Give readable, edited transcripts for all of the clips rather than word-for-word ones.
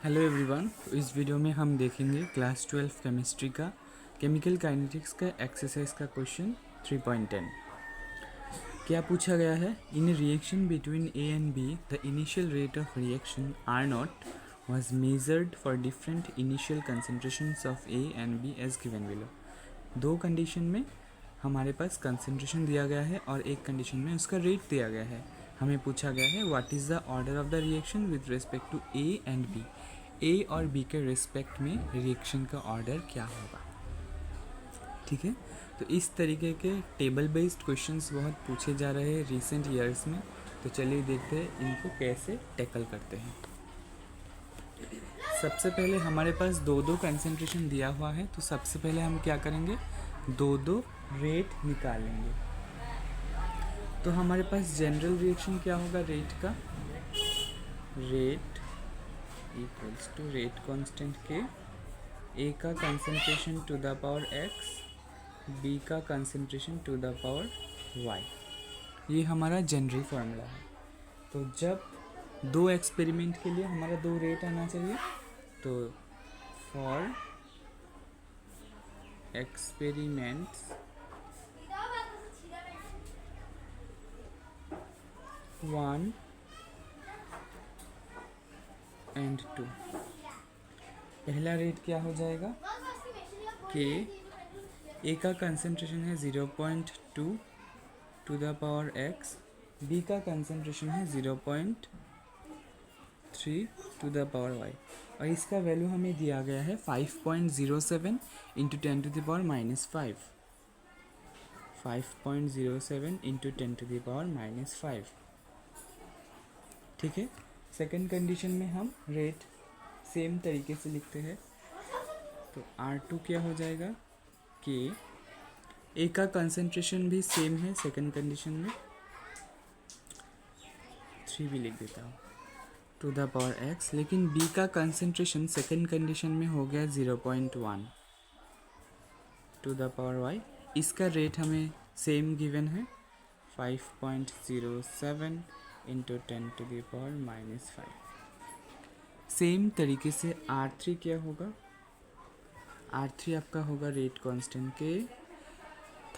Hello everyone. तो इस video में हम देखेंगे क्लास 12 केमिस्ट्री का केमिकल काइनेटिक्स का एक्सरसाइज का क्वेश्चन 3.10। क्या पूछा गया है? In a reaction between A and B the initial rate of reaction are not was measured for different initial concentrations of A and B as given below। दो condition में हमारे पास concentration दिया गया है और एक कंडीशन में उसका रेट दिया गया है। हमें पूछा गया है what is the order of the reaction with respect to A and B. A और बी के रिस्पेक्ट में रिएक्शन का ऑर्डर क्या होगा। ठीक है, तो इस तरीके के टेबल बेस्ड क्वेश्चंस बहुत पूछे जा रहे हैं रिसेंट ईयर्स में। तो चलिए देखते हैं इनको कैसे टैकल करते हैं। सबसे पहले हमारे पास दो दो कंसंट्रेशन दिया हुआ है, तो सबसे पहले हम क्या करेंगे, दो दो रेट निकालेंगे। तो हमारे पास जनरल रिएक्शन क्या होगा, रेट का, rate equals to rate constant के, ए का concentration to the power x, B का concentration to the power Y. ये हमारा जनरल फार्मूला है। तो जब दो एक्सपेरिमेंट के लिए हमारा दो रेट आना चाहिए, तो फॉर एक्सपेरिमेंट्स 1 एंड 2, पहला रेट क्या हो जाएगा कि ए का कंसंट्रेशन है 0.2 to the power x, B का कंसंट्रेशन है 0.3 टू द पावर वाई, और इसका वैल्यू हमें दिया गया है 5.07 into 10 to the power -5, 5.07 into 10 to the power -5। ठीक है, सेकंड कंडीशन में हम रेट सेम तरीके से लिखते हैं। तो R2 क्या हो जाएगा कि ए का कंसंट्रेशन भी सेम है सेकंड कंडीशन में, 3 भी लिख देता हूँ, टू द पावर एक्स, लेकिन बी का कंसंट्रेशन सेकंड कंडीशन में हो गया 0.1 टू द पावर वाई। इसका रेट हमें सेम गिवन है 5.07 into 10 to the power -5। Same तरीके से R3 क्या होगा, R3 आपका होगा रेट कांस्टेंट के,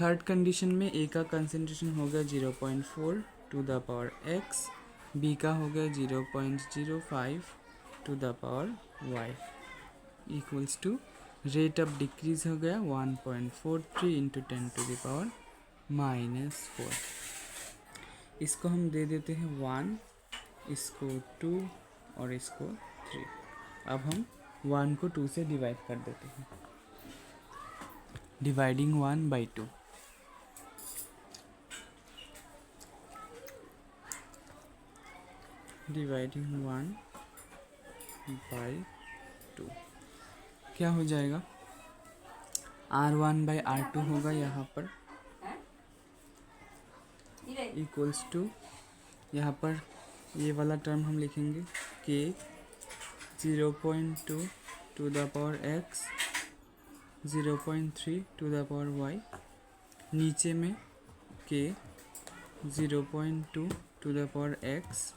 थर्ड कंडीशन में ए का कंसंट्रेशन हो गया 0.4 to the power x, B का हो गया 0.05 to the power y, equals to rate of decrease हो गया 1.43 इंटू 10 टू द पावर -4। इसको हम दे देते हैं 1, इसको 2 और इसको 3। अब हम 1 को 2 से डिवाइड कर देते हैं, डिवाइडिंग 1 बाई 2, डिवाइडिंग 1 बाई 2 क्या हो जाएगा, R1 बाई R2 होगा यहाँ पर, इक्वल्स टू, यहाँ पर ये वाला टर्म हम लिखेंगे के 0.2 to the power x, 0.3 to the power y, नीचे में के 0.2 to the power x,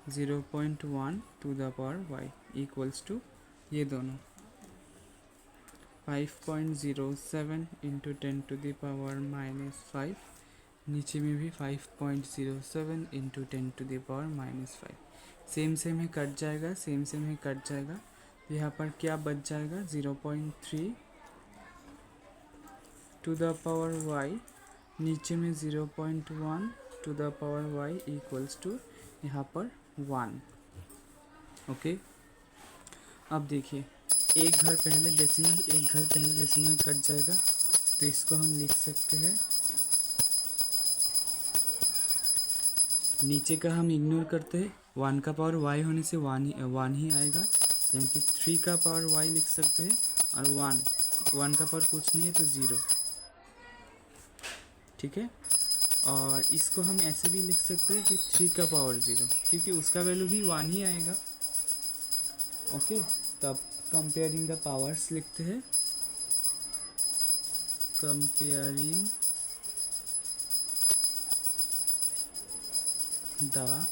0.1 to the power y, equals to ये दोनों 5.07 इंटू 10 टू द पावर -5, नीचे में भी 5.07 into 10 to the power -5। Same same ही कट जाएगा, सेम सेम ही कट जाएगा। यहाँ पर क्या बच जाएगा, 0.3 टू द पावर वाई, नीचे में 0.1 to the power y, equals to यहाँ पर 1। ओके, अब देखिए, एक घर पहले डेसिमल, एक घर पहले डेसिमल कट जाएगा, तो इसको हम लिख सकते हैं, नीचे का हम इग्नोर करते हैं, 1 का पावर वाई होने से 1 ही आएगा, यानी कि 3 का पावर वाई लिख सकते हैं, और 1 का पावर कुछ नहीं है तो 0। ठीक है, और इसको हम ऐसे भी लिख सकते हैं कि 3 का पावर 0, क्योंकि उसका वैल्यू भी 1 ही आएगा। ओके, तब कंपेयरिंग द पावर्स लिखते हैं, कंपेयरिंग द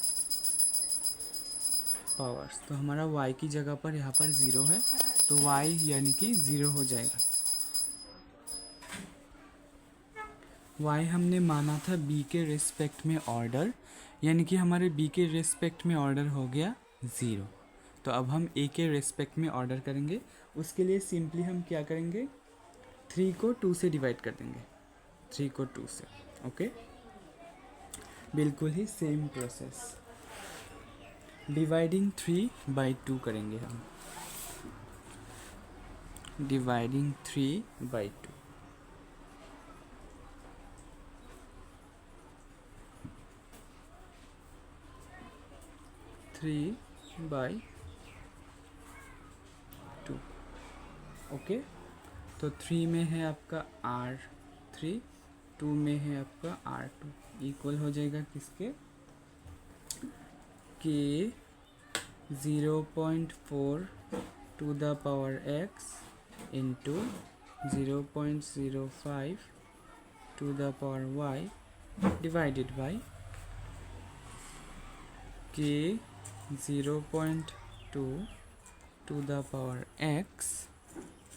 पावर्स, तो हमारा y की जगह पर यहाँ पर 0 है, तो y यानी कि 0 हो जाएगा। y हमने माना था b के रिस्पेक्ट में ऑर्डर, यानी कि हमारे b के रिस्पेक्ट में ऑर्डर हो गया 0। तो अब हम a के रिस्पेक्ट में ऑर्डर करेंगे। उसके लिए सिंपली हम क्या करेंगे, 3 को 2 से डिवाइड कर देंगे, 3 को 2 से। ओके, बिल्कुल ही सेम प्रोसेस। डिवाइडिंग 3 बाई 2 करेंगे हम, dividing 3 by 2। Three by 2। Okay, तो 3 में है आपका R3, 2 में है आपका R2, इक्वल हो जाएगा किसके, के 0.4 to the power x into 0.05 to the power y divided by के 0.2 to the power x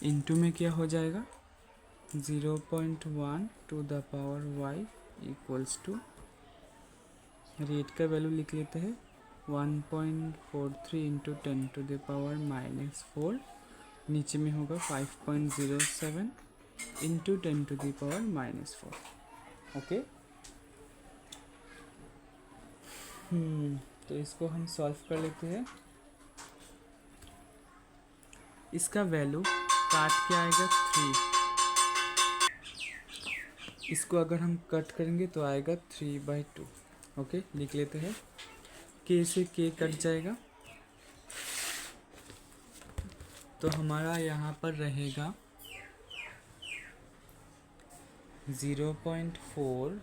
into में क्या हो जाएगा 0.1 to the power y equals to, rate का वैल्यू लिख लेते हैं 1.43 इंटू 10 टू द पावर -4, नीचे में होगा 5.07 into 10 to the power -4। Okay, तो इसको हम सॉल्व कर लेते हैं। इसका वैल्यू काट के आएगा 3, इसको अगर हम कट करेंगे तो आएगा 3/2। ओके, लिख लेते हैं, k से k कट जाएगा, तो हमारा यहाँ पर रहेगा 0.4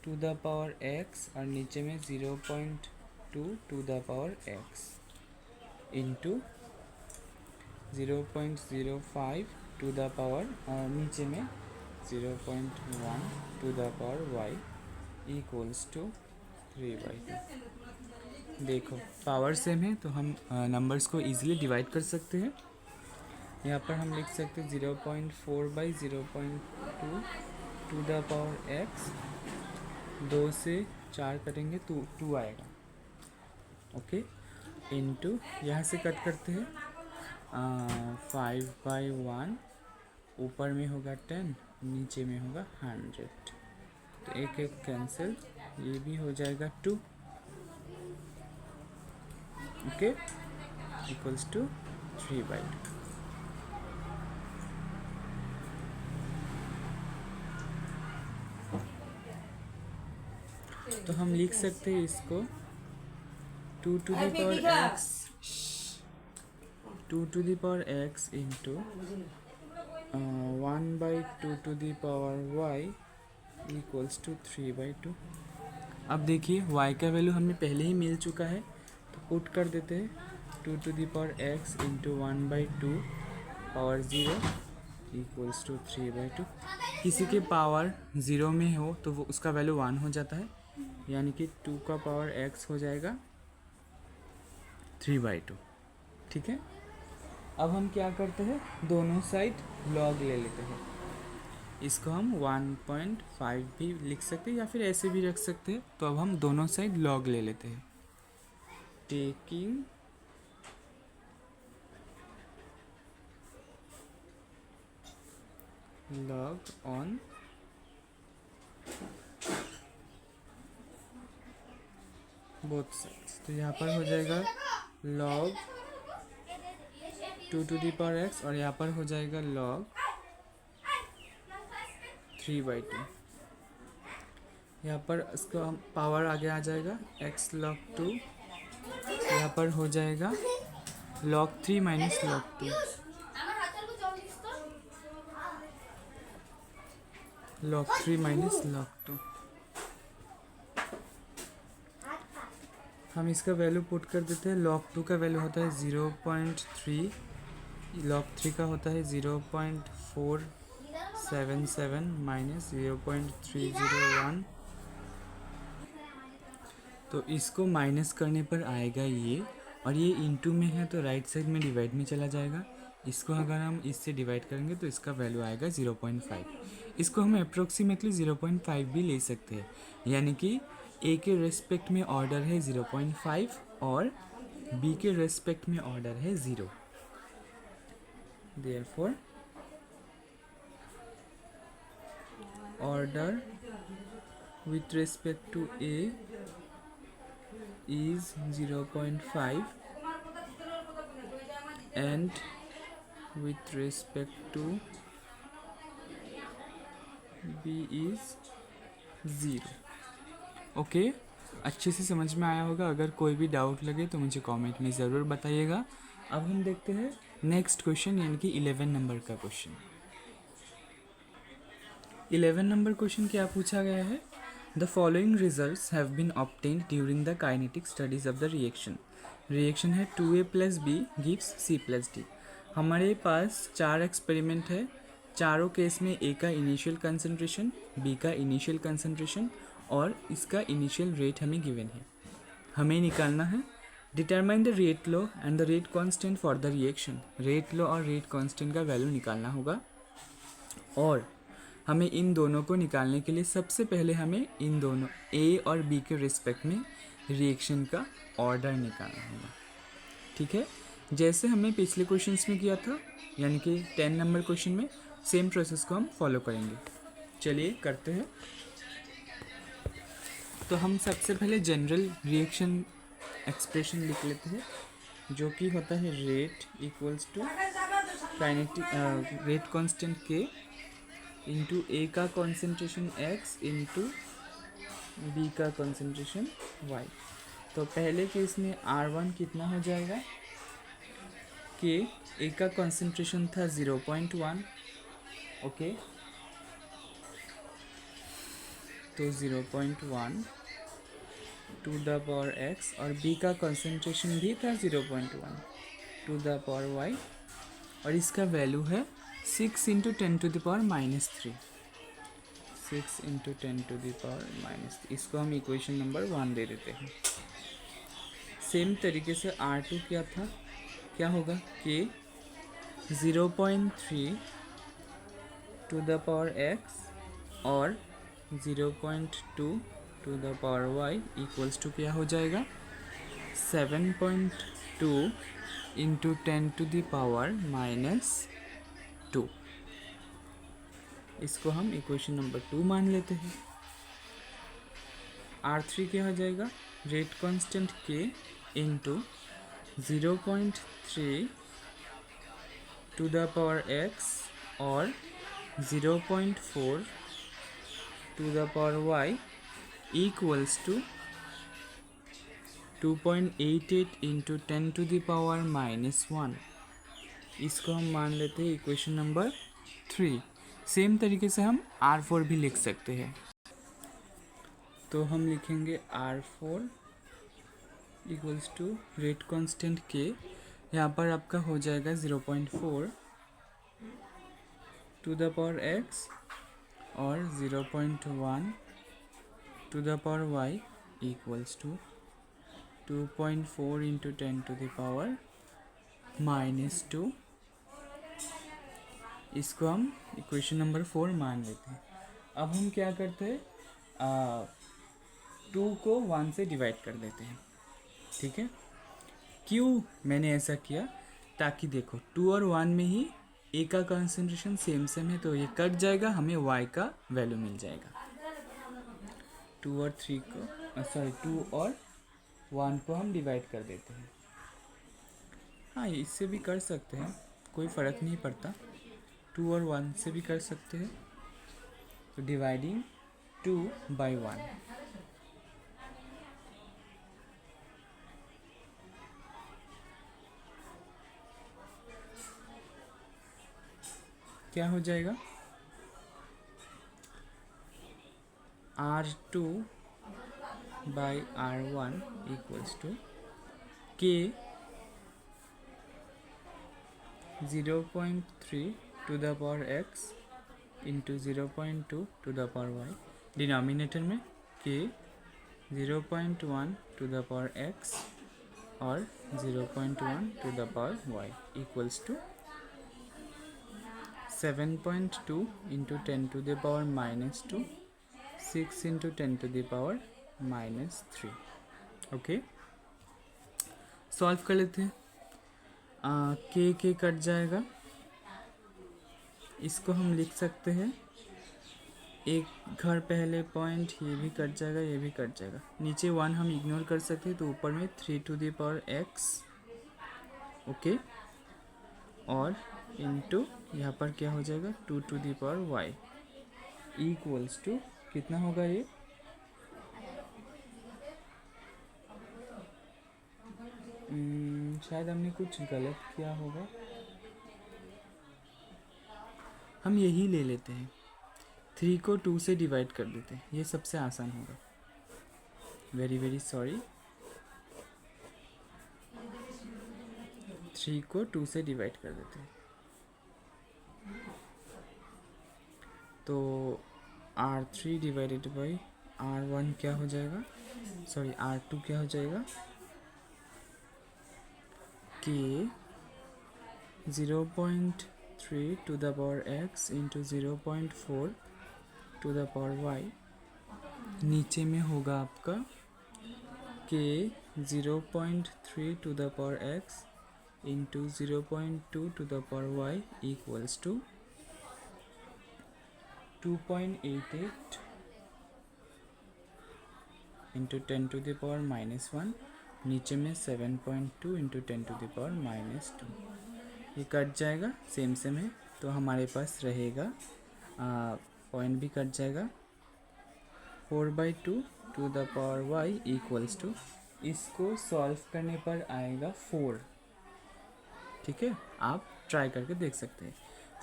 टू द पावर x और नीचे में 0.2 to the power x into 0.05 to the power और नीचे में 0.1 to the power y equals to 3/2। देखो पावर सेम है तो हम नंबर्स को इजीली डिवाइड कर सकते हैं। यहाँ पर हम लिख सकते हैं 0.4 by 0.2 to the power x, 2 से 4 करेंगे तो 2 आएगा। ओके, इंटू यहाँ से कट करते हैं 5/1, ऊपर में होगा 10, नीचे में होगा 100, तो एक एक कैंसिल, ये भी हो जाएगा 2। Okay, equals to 3/2। तो हम लिख सकते हैं इसको 2 to the power x into 1/2 to the power y equals to 3/2। अब देखिए y का वैल्यू हमें पहले ही मिल चुका है, तो पुट कर देते हैं 2 to the power x into 1/2 power 0 equals to 3/2। किसी के पावर 0 में हो तो वो उसका वैल्यू 1 हो जाता है, यानी कि 2 का पावर x हो जाएगा 3/2। ठीक है, अब हम क्या करते हैं, दोनों साइड लॉग ले लेते हैं। इसको हम 1.5 भी लिख सकते हैं या फिर ऐसे भी रख सकते हैं। तो अब हम दोनों साइड लॉग ले लेते हैं। Taking log on both sides, तो यहाँ पर हो जाएगा log 2 to the power x और यहाँ पर हो जाएगा लॉग 3/2। यहाँ पर इसका हम पावर आगे आ जाएगा x log 2, यहाँ पर हो जाएगा log 3 minus log 2, log 3 minus log 2। हम इसका वैल्यू पुट कर देते हैं। log 2 का वैल्यू होता है 0.3, log 3 का होता है 0.477 माइनस 0.301, तो इसको माइनस करने पर आएगा ये, और ये इनटू में है तो राइट साइड में डिवाइड में चला जाएगा। इसको अगर हम इससे डिवाइड करेंगे तो इसका वैल्यू आएगा 0.5। इसको हम अप्रोक्सीमेटली 0.5 भी ले सकते हैं, यानी कि ए के रेस्पेक्ट में ऑर्डर है 0.5 और बी के रेस्पेक्ट में ऑर्डर है 0। Therefore order with respect to A is 0.5 and with respect to B is 0। Okay, अच्छे से समझ में आया होगा। अगर कोई भी डाउट लगे तो मुझे कमेंट में ज़रूर बताइएगा। अब हम देखते हैं नेक्स्ट क्वेश्चन, यानी कि 11 नंबर का क्वेश्चन। 11 नंबर क्वेश्चन क्या पूछा गया है? The following results have been obtained during the kinetic studies of the reaction। Reaction है 2A plus B gives C plus D। हमारे पास 4 एक्सपेरिमेंट है। चारों केस में A का इनिशियल कंसंट्रेशन, B का इनिशियल कंसंट्रेशन और इसका इनिशियल रेट हमें गिवन है। हमें निकालना है determine the rate law and the rate constant for the reaction. Rate law और रेट कांस्टेंट का वैल्यू निकालना होगा, और हमें इन दोनों को निकालने के लिए सबसे पहले हमें इन दोनों ए और बी के रिस्पेक्ट में रिएक्शन का ऑर्डर निकालना होगा। ठीक है, जैसे हमने पिछले क्वेश्चंस में किया था, यानी कि 10 नंबर क्वेश्चन में सेम प्रोसेस को हम फॉलो करेंगे। चलिए करते हैं। तो हम सबसे पहले जनरल रिएक्शन एक्सप्रेशन लिख लेते हैं, जो कि होता है rate equals to kinetic rate constant के इंटू ए का कॉन्सेंट्रेशन x इंटू बी का कॉन्सेंट्रेशन y। तो पहले केस में R1 कितना हो जाएगा कि ए का कॉन्सेंट्रेशन था 0.1। ओके, तो 0.1 टू द पावर x, और बी का कॉन्सेंट्रेशन भी था 0.1 टू द पावर y, और इसका वैल्यू है 6 into 10 to the power -3। 6 into 10 to the power -3। इसको हम इक्वेशन नंबर 1 दे देते हैं। सेम तरीके से R2 क्या था, क्या होगा कि 0.3 टू द पावर x और 0.2 to the power y equals to क्या हो जाएगा 7.2 इंटू 10 टू द पावर -2। इसको हम इक्वेशन नंबर 2 मान लेते हैं। R3 क्या हो जाएगा रेट कांस्टेंट के into 0.3 to the power x और 0.4 to the power y equals to 2.88 into 10 to the power -1। इसको हम मान लेते हैं इक्वेशन नंबर 3। सेम तरीके से हम R4 भी लिख सकते हैं। तो हम लिखेंगे R4 equals to rate constant के, यहाँ पर आपका हो जाएगा 0.4 टू द पावर x और 0.1 to the power y equals to 2.4 into 10 to the power -2। इसको हम इक्वेशन नंबर 4 मान लेते हैं। अब हम क्या करते हैं 2 को 1 से डिवाइड कर देते हैं। ठीक है, क्यों मैंने ऐसा किया, ताकि देखो 2 और 1 में ही ए का कंसंट्रेशन सेम है, तो ये कट जाएगा, हमें y का वैल्यू मिल जाएगा। 2 और 3 को 2 और 1 को हम डिवाइड कर देते हैं। हाँ, इससे भी कर सकते हैं, कोई फ़र्क नहीं पड़ता। 2 और 1 से भी कर सकते हैं। तो डिवाइडिंग 2 by 1, क्या हो जाएगा R2 by R1 equals to K 0.3 to the power x into 0.2 to the power y। Denominator में K 0.1 to the power x और 0.1 to the power y equals to 7.2 into 10 to the power -2, 6 into 10 to the power -3। Okay, solve कर लेते हैं। के cut जाएगा, इसको हम लिख सकते हैं एक घर पहले पॉइंट, ये भी कट जाएगा, ये भी कट जाएगा। नीचे 1 हम इग्नोर कर सकते हैं, तो ऊपर में 3 to the power x, okay, और इनटू यहाँ पर क्या हो जाएगा 2 to the power y equals to कितना होगा ये शायद हमने कुछ गलत किया होगा, हम यही ले लेते हैं, 3 को 2 से डिवाइड कर देते हैं, ये सबसे आसान होगा। वेरी वेरी सॉरी, 3 को 2 से डिवाइड कर देते हैं, तो R3 डिवाइडेड बाई R1 क्या हो जाएगा, सॉरी R2 क्या हो जाएगा, के 0.3 to the power x into 0.4 to the power y, नीचे में होगा आपका के 0.3 to the power x into 0.2 to the power y equals to 2.88 into 10 to the power -1, नीचे में 7.2 इंटू 10 टू द पावर -2, ये कट जाएगा, सेम सेम है, तो हमारे पास रहेगा पॉइंट भी कट जाएगा, 4/2 to the power y equals to, इसको सॉल्व करने पर आएगा 4। ठीक है, आप ट्राई करके देख सकते हैं।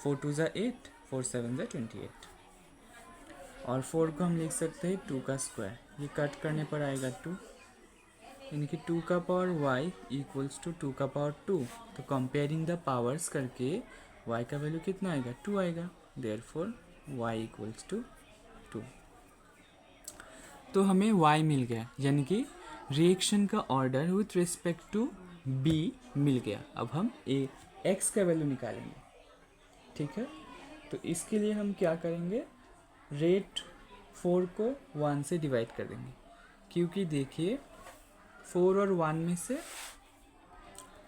4 2 ज़ा 8, 4 7 ज़ा 28, और 4 को हम लिख सकते हैं 2 का स्क्वायर, ये कट करने पर आएगा 2, यानी कि 2 का पावर y इक्वल्स टू 2 का पावर 2, तो कंपेयरिंग द पावर्स करके y का वैल्यू कितना आएगा 2 आएगा, देयरफॉर y इक्वल्स टू 2। तो हमें y मिल गया, यानी कि रिएक्शन का order with respect to b मिल गया। अब हम x का वैल्यू निकालेंगे, ठीक है, तो इसके लिए हम क्या करेंगे, रेट 4 को 1 से डिवाइड कर देंगे, क्योंकि देखिए 4 और 1 में से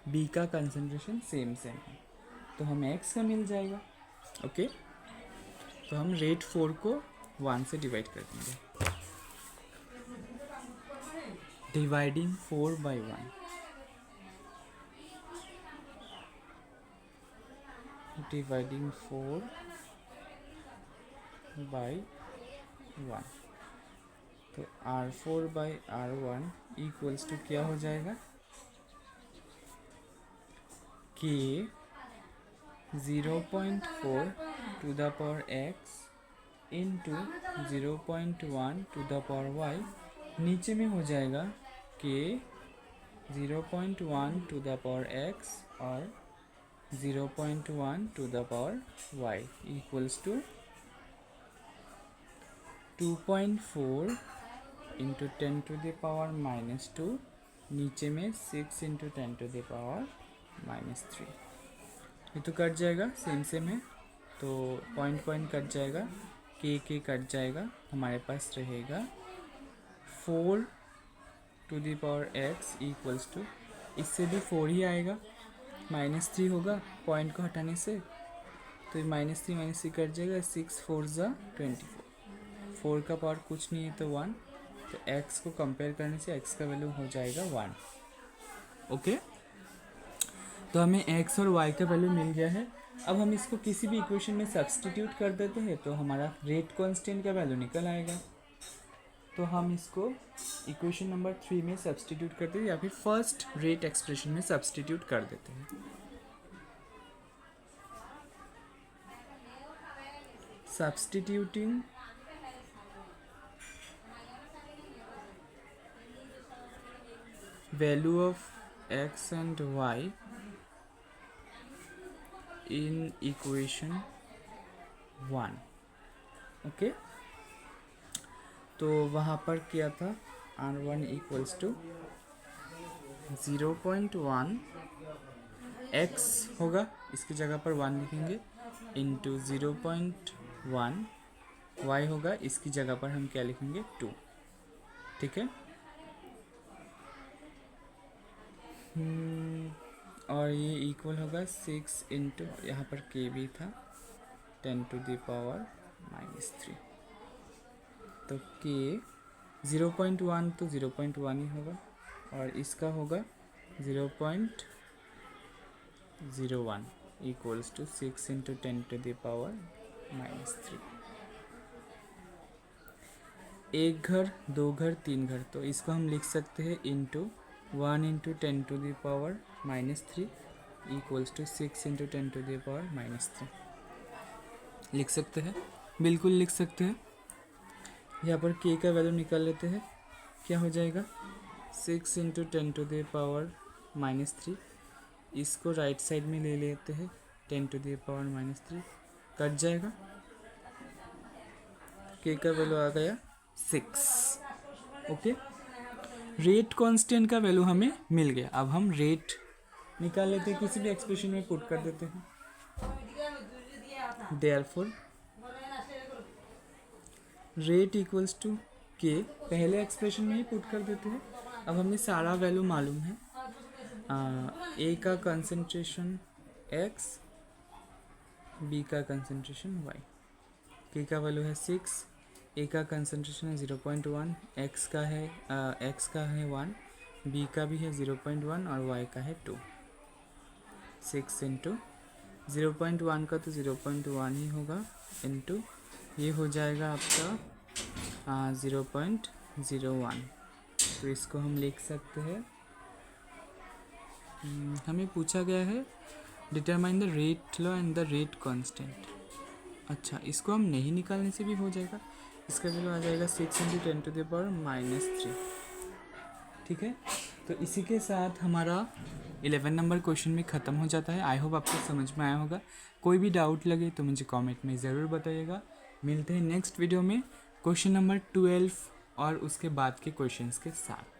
b का कंसंट्रेशन सेम है, तो हमें x का मिल जाएगा। ओके, तो हम रेट 4 को 1 से डिवाइड कर देंगे, डिवाइडिंग 4 by 1, डिवाइडिंग 4 by 1, तो R4 by R1 equals to क्या हो जाएगा, के 0.4 to the power x into 0.1 to the power y, नीचे में हो जाएगा के 0.1 टू द पावर x और 0.1 to the power y equals to 2.4 into 10 to the power -2, नीचे में 6 इंटू 10 टू द पावर -3, ये तो कट जाएगा, सेम सेम है, तो पॉइंट पॉइंट कट जाएगा, के कट जाएगा, हमारे पास रहेगा 4 to the power x equals to, इससे भी 4 ही आएगा, -3 होगा पॉइंट को हटाने से, तो -3 कट जाएगा, 6 4 ज़ा 24, 4 का पावर कुछ नहीं है तो 1, तो x को कंपेयर करने से x का वैल्यू हो जाएगा 1। ओके, तो हमें x और y का वैल्यू मिल गया है। अब हम इसको किसी भी इक्वेशन में सब्सटीट्यूट कर देते हैं, तो हमारा रेट कांस्टेंट का वैल्यू निकल आएगा, तो हम इसको इक्वेशन नंबर 3 में सब्सटीट्यूट करते हैं, या फिर फर्स्ट रेट एक्सप्रेशन में सब्सटीट्यूट कर देते हैं। Substituting value of x and y in equation 1। Okay, तो वहाँ पर क्या था, R1 इक्वल्स टू 0.1 x होगा, इसकी जगह पर 1 लिखेंगे, इंटू 0.1 y होगा, इसकी जगह पर हम क्या लिखेंगे 2। ठीक है। और ये इक्वल होगा 6 इंटू, यहाँ पर k भी था, 10 to the power -3। तो k 0.1 तो 0.1 ही होगा, और इसका होगा 0.01 equals to 6 into 10 to the power -3। एक घर, दो घर, तीन घर, तो इसको हम लिख सकते हैं into 1 into 10 to the power -3 equals to 6 into 10 to the power -3। लिख सकते हैं, बिल्कुल लिख सकते हैं। यहाँ पर k का वैल्यू निकाल लेते हैं, क्या हो जाएगा 6 इंटू 10 to the power -3, इसको राइट साइड में ले लेते हैं, 10 to the power -3 कट जाएगा, k का वैल्यू आ गया 6। ओके, रेट कांस्टेंट का वैल्यू हमें मिल गया। अब हम रेट निकाल लेते हैं, किसी भी एक्सप्रेशन में पुट कर देते हैं। देयरफॉर रेट इक्वल्स टू के, पहले एक्सप्रेशन में ही पुट कर देते हैं। अब हमें सारा वैल्यू मालूम है, ए का कंसंट्रेशन x, बी का कंसंट्रेशन y, के का वैल्यू है 6, ए का कंसंट्रेशन है 0.1, x का है 1, बी का भी है 0.1 और y का है 2। 6 इंटू 0.1 का तो 0.1 ही होगा, इंटू ये हो जाएगा आपका 0.01। तो इसको हम लिख सकते हैं, हमें पूछा गया है determine the rate law and the rate constant. अच्छा, इसको हम नहीं निकालने से भी हो जाएगा, इसका वैल्यू आ जाएगा 6 इंटू 10 to the power -3। ठीक है, तो इसी के साथ हमारा 11 नंबर क्वेश्चन भी ख़त्म हो जाता है। आई होप आपको समझ में आया होगा। कोई भी डाउट लगे तो मुझे कमेंट में ज़रूर बताइएगा। मिलते हैं नेक्स्ट वीडियो में क्वेश्चन नंबर 12 और उसके बाद के क्वेश्चंस के साथ।